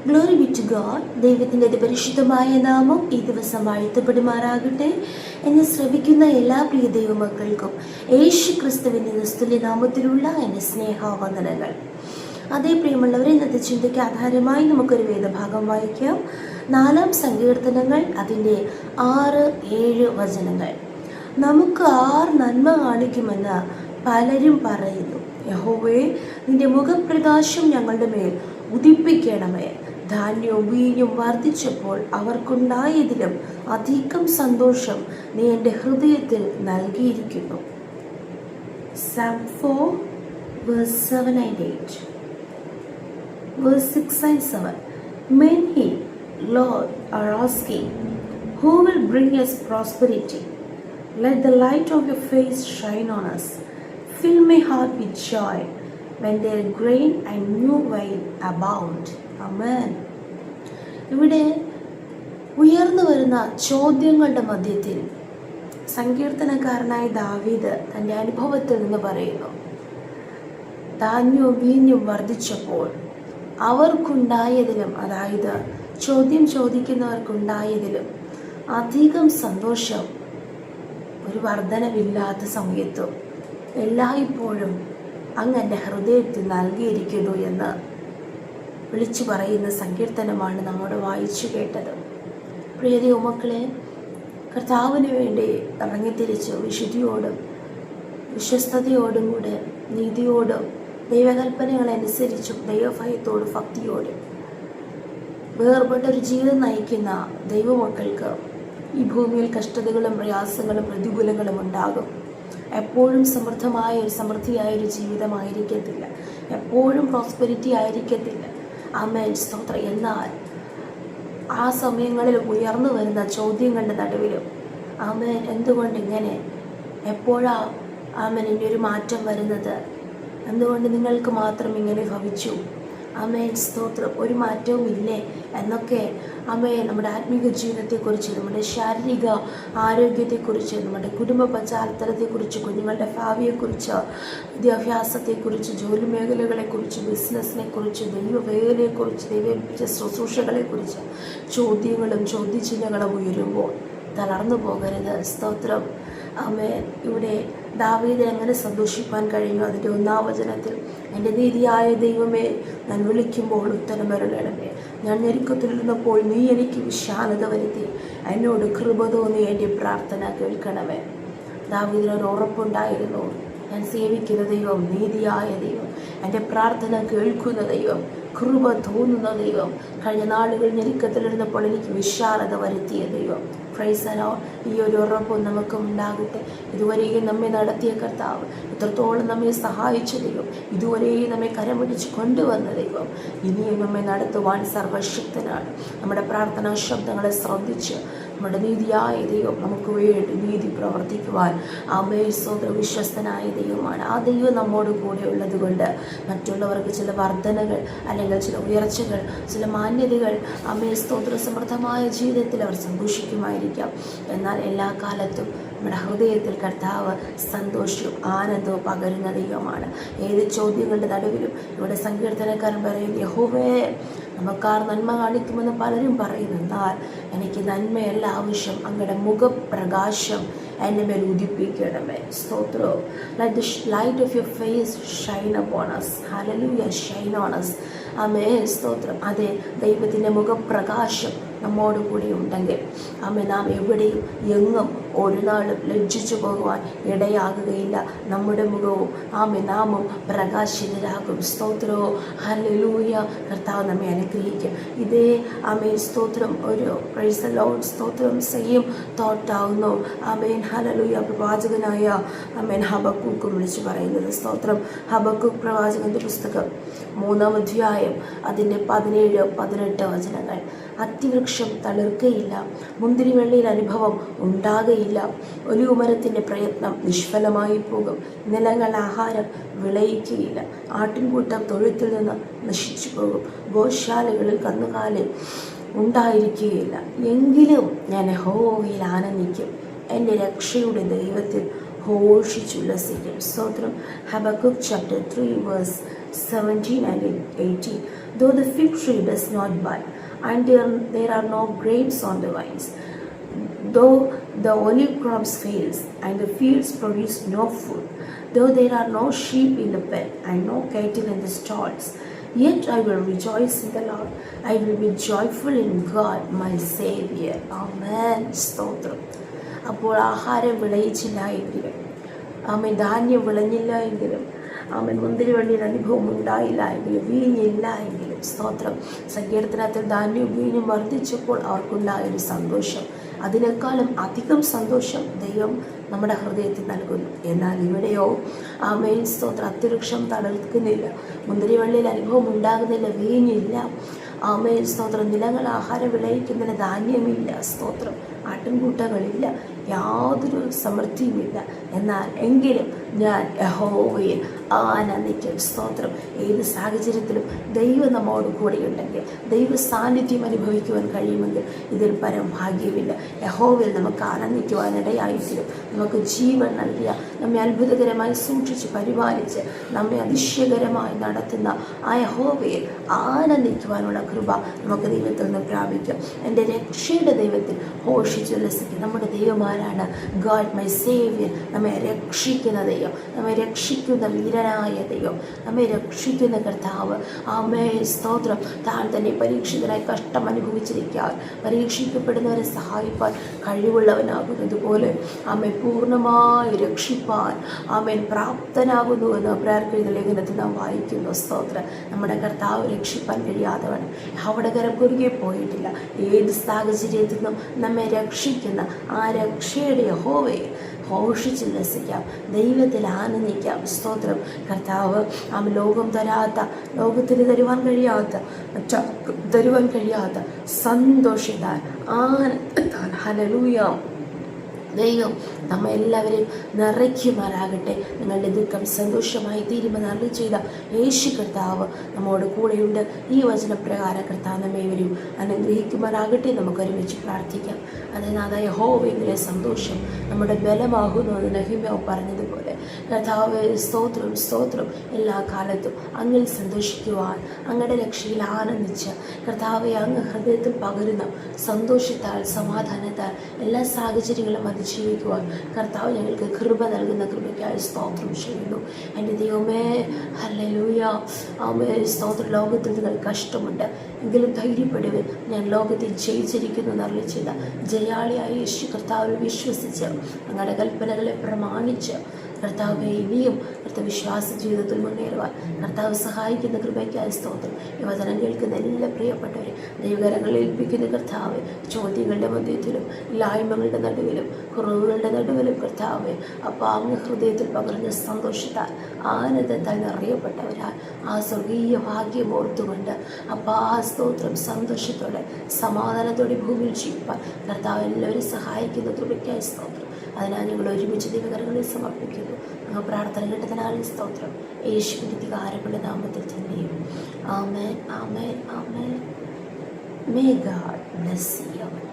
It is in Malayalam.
Glory B to God. ദൈവത്തിൻ്റെ പരിശുദ്ധമായ നാമം ഈ ദിവസം വാഴ്ത്തപ്പെടുമാറാകട്ടെ. എന്നെ ശ്രവിക്കുന്ന എല്ലാ പ്രിയ ദൈവമക്കൾക്കും യേശു ക്രിസ്തുവിൻ്റെ നിസ്തുല്യ നാമത്തിലുള്ള എൻ്റെ സ്നേഹവന്ദനങ്ങൾ. അതേ പ്രിയമുള്ളവരെ, ഇന്നത്തെ ചിന്തയ്ക്ക് ആധാരമായി നമുക്കൊരു വേദഭാഗം വായിക്കാം. 4 സങ്കീർത്തനങ്ങൾ, അതിൻ്റെ 6-7 വചനങ്ങൾ. നമുക്ക് ആർ നന്മ കാണിക്കുമെന്ന് പലരും പറയുന്നു. യഹോവേ, നിന്റെ മുഖപ്രകാശം ഞങ്ങളുടെ മേൽ ഉദിപ്പിക്കണമേ. ധാന്യവും വീഞ്ഞും വർദ്ധിച്ചപ്പോൾ അവർക്കുണ്ടായതിലും അധികം സന്തോഷം നീ എൻ്റെ ഹൃദയത്തിൽ നൽകിയിരിക്കുന്നു. Psalm 4 verse 7 and 8, verse 6 and 7. Many, Lord, are asking, who will bring us prosperity? Let the light of your face shine on us. Fill my heart with joy when their grain and new wine abound. Amen. ഇവിടെ ഉയർന്നു വരുന്ന ചോദ്യങ്ങളുടെ മധ്യത്തിൽ സങ്കീർത്തനക്കാരനായ ദാവീദ് തൻ്റെ അനുഭവത്തിൽ നിന്ന് പറയുന്നു, ധാന്യവും വീഞ്ഞും വർദ്ധിച്ചപ്പോൾ അവർക്കുണ്ടായതിലും, അതായത് ചോദ്യം ചോദിക്കുന്നവർക്കുണ്ടായതിലും അധികം സന്തോഷം ഒരു വർധനവില്ലാത്ത സമയത്തും എല്ലായ്പ്പോഴും അങ്ങ് എൻ്റെ ഹൃദയത്തിൽ നൽകിയിരിക്കുന്നു എന്ന് വിളിച്ചു പറയുന്ന സങ്കീർത്തനമാണ് നമ്മോട് വായിച്ചു കേട്ടത്. പ്രിയ ദൈവമക്കളെ, കർത്താവിന് വേണ്ടി ഇറങ്ങിത്തിരിച്ച് വിശുദ്ധിയോടും വിശ്വസ്തയോടും കൂടെ നീതിയോടും ദൈവകൽപ്പനകളനുസരിച്ചും ദൈവഭയത്തോടും ഭക്തിയോടും വേർപെട്ടൊരു ജീവിതം നയിക്കുന്ന ദൈവമക്കൾക്ക് ഈ ഭൂമിയിൽ കഷ്ടതകളും പ്രയാസങ്ങളും പ്രതികൂലങ്ങളും ഉണ്ടാകും. എപ്പോഴും സമൃദ്ധിയായൊരു ജീവിതമായിരിക്കത്തില്ല, എപ്പോഴും പ്രോസ്പെരിറ്റി ആയിരിക്കത്തില്ല. ആമേൻ, സ്തോത്രം. എന്നാൽ ആ സമയങ്ങളിൽ ഉയർന്നു വരുന്ന ചോദ്യങ്ങളുടെ നടുവിലും ആമേൻ, എന്തുകൊണ്ട് ഇങ്ങനെ, എപ്പോഴാ ആമേൻ ഇനി ഒരു മാറ്റം വരുന്നത്, എന്തുകൊണ്ട് നിങ്ങൾക്ക് മാത്രം ഇങ്ങനെ ഭവിച്ചു, ആമേൻ, സ്തോത്രം, ഒരു മാറ്റവും ഇല്ലേ എന്നൊക്കെ ആമേൻ നമ്മുടെ ആത്മീക ജീവിതത്തെക്കുറിച്ച്, നമ്മുടെ ശാരീരിക ആരോഗ്യത്തെക്കുറിച്ച്, നമ്മുടെ കുടുംബ പശ്ചാത്തലത്തെക്കുറിച്ച്, കുഞ്ഞുങ്ങളുടെ ഭാവിയെക്കുറിച്ച്, വിദ്യാഭ്യാസത്തെക്കുറിച്ച്, ജോലി മേഖലകളെക്കുറിച്ച്, ബിസിനസ്സിനെക്കുറിച്ച്, ദൈവവേലയെക്കുറിച്ച്, ദൈവ ശുശ്രൂഷകളെക്കുറിച്ച് ചോദ്യങ്ങളും ചോദ്യചിഹ്നങ്ങളും ഉയരുമ്പോൾ തളർന്നു പോകരുത്. സ്തോത്രം. ആമേൻ. ഇവിടെ ദാവീദിന് എങ്ങനെ സന്തോഷിപ്പാൻ കഴിഞ്ഞു? അതിൻ്റെ 1-ാം വചനത്തിൽ, എൻ്റെ നീതിയായ ദൈവമേ, ഞാൻ വിളിക്കുമ്പോൾ ഉത്തരമരുളണമേ. ഞാൻ ഞെരുക്കത്തിലിരുന്നപ്പോൾ നീ എനിക്ക് വിശാലത വരുത്തി, എന്നോട് കൃപ തോന്നി എൻ്റെ പ്രാർത്ഥന കേൾക്കണമേ. ദാവീദിനൊരു ഉറപ്പുണ്ടായിരുന്നു, ഞാൻ സേവിക്കുന്ന ദൈവം നീതിയായ ദൈവം, എൻ്റെ പ്രാർത്ഥന കേൾക്കുന്ന ദൈവം, കൃപ തോന്നുന്ന ദൈവം, കഴിഞ്ഞ നാളുകൾ ഞെരുക്കത്തിലിരുന്നപ്പോൾ എനിക്ക് വിശാലത വരുത്തിയ ദൈവം. Praise the Lord. ഈ ഒരു ഉറപ്പും നമുക്ക് ഉണ്ടാകട്ടെ. ഇതുവരെയും നമ്മെ നടത്തിയ കർത്താവ്, ഇത്രത്തോളം നമ്മെ സഹായിച്ച ദൈവം, ഇതുവരെയും നമ്മെ കരപിടിച്ച് കൊണ്ടുവന്ന ദൈവം ഇനിയും നമ്മെ നടത്തുവാൻ സർവശക്തനാണ്. നമ്മുടെ പ്രാർത്ഥനാ ശബ്ദങ്ങളെ ശ്രദ്ധിച്ച് നമ്മുടെ നീതിയായ ദൈവം നമുക്ക് വേണ്ടി നീതി പ്രവർത്തിക്കുവാൻ ആമേൻ, സ്തോത്രം, വിശ്വസ്തനായ ദൈവമാണ്. ആ ദൈവം നമ്മോട് കൂടെ ഉള്ളത് കൊണ്ട് മറ്റുള്ളവർക്ക് ചില വർധനകൾ അല്ലെങ്കിൽ ചില ഉയർച്ചകൾ, ചില മാന്യതകൾ, ആമേൻ, സ്തോത്ര, സമൃദ്ധമായ ജീവിതത്തിൽ അവർ സന്തോഷിക്കുമായിരിക്കാം. എന്നാൽ എല്ലാ കാലത്തും നമ്മുടെ ഹൃദയത്തിൽ കർത്താവ് സന്തോഷവും ആനന്ദവും പകരുന്ന ദൈവമാണ്. ഏത് ചോദ്യങ്ങളുടെ നടുവിലും ഇവിടെ സങ്കീർത്തനക്കാരൻ പറയും, യഹോവേ, നമുക്കാർ നന്മ കാണിക്കുമെന്ന് പലരും പറയുന്നു, എന്നാൽ എനിക്ക് നന്മയല്ല ആവശ്യം, അങ്ങയുടെ മുഖപ്രകാശം എൻ്റെ മേൽ ഉദിപ്പിക്കണമേ. സ്തോത്രോ. Let the light of your face shine upon us. Hallelujah, shine on us. ആമേൻ, സ്തോത്രം. അതെ, ദൈവത്തിൻ്റെ മുഖപ്രകാശം നമ്മോട് കൂടി ഉണ്ടെങ്കിൽ ആമേൻ, നാം എവിടെയും എങ്ങും ഒരു നാളും ലജ്ജിച്ചു പോകുവാൻ ഇടയാകുകയില്ല. നമ്മുടെ മുഖവും ആമേൻ നാമും പ്രകാശിതരാകും. സ്തോത്രോ. ഹല്ലേലൂയ. കർത്താവ് നമ്മെ അനുഗ്രഹിക്കും. ഇതേ ആമേൻ, സ്തോത്രം, ഒരു പ്രൈസ് ദി ലോർഡ്, സ്തോത്രം, സെയിം തോട്ടാവുന്നു ആമേൻ. ഹല്ലേലൂയ. പ്രവാചകനായ ആമേൻ ഹബക്കൂക്ക് വിളിച്ചു പറയുന്നത്. സ്തോത്രം. ഹബക്കൂക്ക് പ്രവാചകന്റെ പുസ്തകം 3-ാം അധ്യായം, അതിൻ്റെ 17-18 വചനങ്ങൾ. അത്തിവൃക്ഷം തളിർക്കയില്ല, മുന്തിരിവള്ളിയിൽ അനുഭവം ഉണ്ടാകയില്ല, ഒലിവുമരത്തിൻ്റെ പ്രയത്നം നിഷ്ഫലമായി പോകും, നിലങ്ങൾ ആഹാരം വിളയിക്കുകയില്ല, ആട്ടിൻകൂട്ടം തൊഴുത്തിൽ നിന്ന് നശിച്ചു പോകും, ഗോശാലകളിൽ കന്നുകാലി ഉണ്ടായിരിക്കുകയില്ല. എങ്കിലും ഞാൻ യഹോവയിൽ ആനന്ദിക്കും, എൻ്റെ രക്ഷയുടെ ദൈവത്തിൽ ഘോഷിച്ചുല്ലസിക്കും. സ്തോത്രം. Habakkuk chapter 3 verse 17 and 18. Though the fig tree does not bud, and there are no grapes on the vines, though the olive crops fails, and the fields produce no food, though there are no sheep in the pen, and no cattle in the stalls, yet I will rejoice in the Lord. I will be joyful in God, my Savior. Amen. സ്തോത്രം. അപ്പോൾ ആഹാരം വിളയിച്ചില്ല എങ്കിലും, ആമേൻ, ധാന്യം വിളഞ്ഞില്ല എങ്കിലും, ആമേൻ, മുന്തിരിവള്ളിയുടെ അനുഭവം ഉണ്ടായില്ല എങ്കിലും, വീഞ്ഞില്ല എങ്കിലും, സ്തോത്രം, സങ്കീർത്തനത്തിൽ ധാന്യവും വീഞ്ഞും വർദ്ധിച്ചപ്പോൾ അവർക്കുണ്ടായൊരു സന്തോഷം, അതിനേക്കാളും അധികം സന്തോഷം ദൈവം നമ്മുടെ ഹൃദയത്തിൽ നൽകുന്നു. എന്നാൽ ഇവിടെയോ ആമേൻ, സ്തോത്രം, അത്യവൃക്ഷം തളിർക്കുന്നില്ല, മുന്തിരിവള്ളിയിൽ അനുഭവം ഉണ്ടാകുന്നില്ല, വീഞ്ഞില്ല, ആമേൻ, സ്തോത്രം, നിലങ്ങൾ ആഹാരം വിളയിക്കുന്നതിന് ധാന്യമില്ല, സ്തോത്രം, ആട്ടിൻകൂട്ടങ്ങളില്ല, യാതൊരു സമൃദ്ധിയുമില്ല. എന്നാൽ എങ്കിലും ഞാൻ യഹോവയിൽ ആനന്ദിക്കും. സ്തോത്രം. ഏത് സാഹചര്യത്തിലും ദൈവം നമ്മോട് കൂടെയുണ്ടെങ്കിൽ, ദൈവ സാന്നിധ്യം അനുഭവിക്കുവാൻ കഴിയുമെങ്കിൽ ഇതിൽ പരം ഭാഗ്യമില്ല. യഹോവയിൽ നമുക്ക് ആനന്ദിക്കുവാനിടയായിത്തീരും. നമുക്ക് ജീവൻ നൽകിയ, നമ്മെ അത്ഭുതകരമായി സൂക്ഷിച്ച് പരിപാലിച്ച് നമ്മെ അതിശയകരമായി നടത്തുന്ന ആ യഹോവയിൽ ആനന്ദിക്കുവാനുള്ള കൃപ നമുക്ക് ദൈവത്തിൽ നിന്ന് പ്രാപിക്കും. എൻ്റെ രക്ഷയുടെ ദൈവത്തിൽ ഘോഷിച്ചുല്ലസിക്കും. നമ്മുടെ ദൈവമാരാണ്? God my Xavier. നമ്മെ രക്ഷിക്കുന്ന ദൈവം, നമ്മെ രക്ഷിക്കുന്ന വീരനായ ദൈവം, നമ്മെ രക്ഷിക്കുന്ന കർത്താവ്. ആമേൻ, സ്തോത്രം. താൻ തന്നെ പരീക്ഷിതനായി കഷ്ടം അനുഭവിച്ചിരിക്കാൻ പരീക്ഷിക്കപ്പെടുന്നവരെ സഹായിപ്പാൻ കഴിവുള്ളവനാകുന്നതുപോലെ ആമേൻ പൂർണ്ണമായി രക്ഷിപ്പാൻ ആമേൻ പ്രാപ്തനാകുന്നു എന്ന് പ്രാർത്ഥന ലേഖനത്തിൽ നാം വായിക്കുന്നു. സ്തോത്രം. നമ്മുടെ കർത്താവ് രക്ഷിപ്പാൻ കഴിയാത്തവൻ അവിടെ കരം കുറുകെ പോയിട്ടില്ല. ഏത് സാഹചര്യത്തിൽ നിന്നും നമ്മെ രക്ഷിക്കുന്ന ആ രക്ഷയുടെ യഹോവയെ ഘോഷിച്ചുല്ലസിക്കാം, ദൈവത്തിൽ ആനന്ദിക്കാം. സ്തോത്രം. കർത്താവ് ലോകം തരാത്ത, ലോകത്തിന് തരുവാൻ കഴിയാത്ത, തരുവാൻ കഴിയാത്ത സന്തോഷത്താൽ, ആനന്ദത്താൽ, ഹല്ലേലൂയ, ദൈവം നമ്മെല്ലാവരെയും നിറയ്ക്കുമാറാകട്ടെ. നിങ്ങളുടെ ദുഃഖം സന്തോഷമായി തീരുമെന്ന് അരുളി ചെയ്ത യേശു കർത്താവ് നമ്മോട് കൂടെയുണ്ട്. ഈ വചനപ്രകാരം കർത്താവ് നമ്മേവരെയും അനുഗ്രഹിക്കുമാറാകട്ടെ. നമുക്ക് ഒരുമിച്ച് പ്രാർത്ഥിക്കാം. അതിനാഥ യഹോവയെങ്കിലെ സന്തോഷം നമ്മുടെ ബലമാകുന്നു എന്ന് നെഹെമ്യാവ് പറഞ്ഞതുപോലെ കർത്താവേ, സ്തോത്രം, സ്തോത്രം. എല്ലാ കാലത്തും അങ്ങിൽ സന്തോഷിക്കുവാൻ, അങ്ങയുടെ രക്ഷയിൽ ആനന്ദിച്ച് കർത്താവെ അങ്ങ് ഹൃദയത്തിൽ പകരുന്ന സന്തോഷത്താൽ, സമാധാനത്താൽ എല്ലാ സാഹചര്യങ്ങളും അതിജീവിക്കുവാൻ കർത്താവ് ഞങ്ങൾക്ക് കൃപ നൽകുന്ന കൃപയ്ക്കായി സ്തോത്രം ചെയ്യുന്നു. എൻ്റെ ദൈവമേ, ഹല്ലേലൂയ, ആമേൻ, സ്തോത്രം. ലോകത്തിൽ നിങ്ങൾ കഷ്ടമുണ്ട് എങ്കിലും ധൈര്യപ്പെടുവിൻ, ഞാൻ ലോകത്തെ ജയിച്ചിരിക്കുന്നു എന്നരുളി ചെയ്ത ജയാളിയായ യേശു കർത്താവിൽ വിശ്വസിച്ച് അങ്ങയുടെ കൽപ്പനകളെ പ്രമാണിച്ച് കർത്താവെ ഇനിയും വിശ്വാസ ജീവിതത്തിൽ മുന്നേറുവാൻ കർത്താവ് സഹായിക്കുന്ന കൃപയ്ക്കായി സ്തോത്രം. ഈ വചനം കേൾക്കുന്ന എല്ലാ പ്രിയപ്പെട്ടവരെ ദൈവകരങ്ങളിൽ ഏൽപ്പിക്കുന്ന കർത്താവ്, ചോദ്യങ്ങളുടെ മധ്യത്തിലും ഇല്ലായ്മകളുടെ നടുവിലും കുറവുകളുടെ നടുവിലും കർത്താവെ അപ്പോൾ അങ്ങ് ഹൃദയത്തിൽ പകർന്ന സന്തോഷത്താൽ, ആനന്ദത്താൽ നിറയപ്പെട്ടവരാൽ ആ സ്വർഗീയ ഭാഗ്യം ഓർത്തുകൊണ്ട് അപ്പോൾ ആ സ്തോത്രം സന്തോഷത്തോടെ സമാധാനത്തോടെ ഭൂമിയിൽ ജീവിപ്പാൻ കർത്താവ് എല്ലാവരും സഹായിക്കുന്ന കൃപയ്ക്കായി സ്തോത്രം. അതിനാൽ ഞങ്ങൾ ഒരുമിച്ച് ദൈവകരങ്ങളിൽ സമർപ്പിക്കുന്നു. ഞങ്ങൾ പ്രാർത്ഥന കേട്ടതിനാൽ സ്തോത്രം. യേശുവിൻ്റെ അധികാരമുള്ള നാമത്തിൽ തന്നെയും. ആമേൻ, ആമേൻ, ആമേൻ. May God bless you.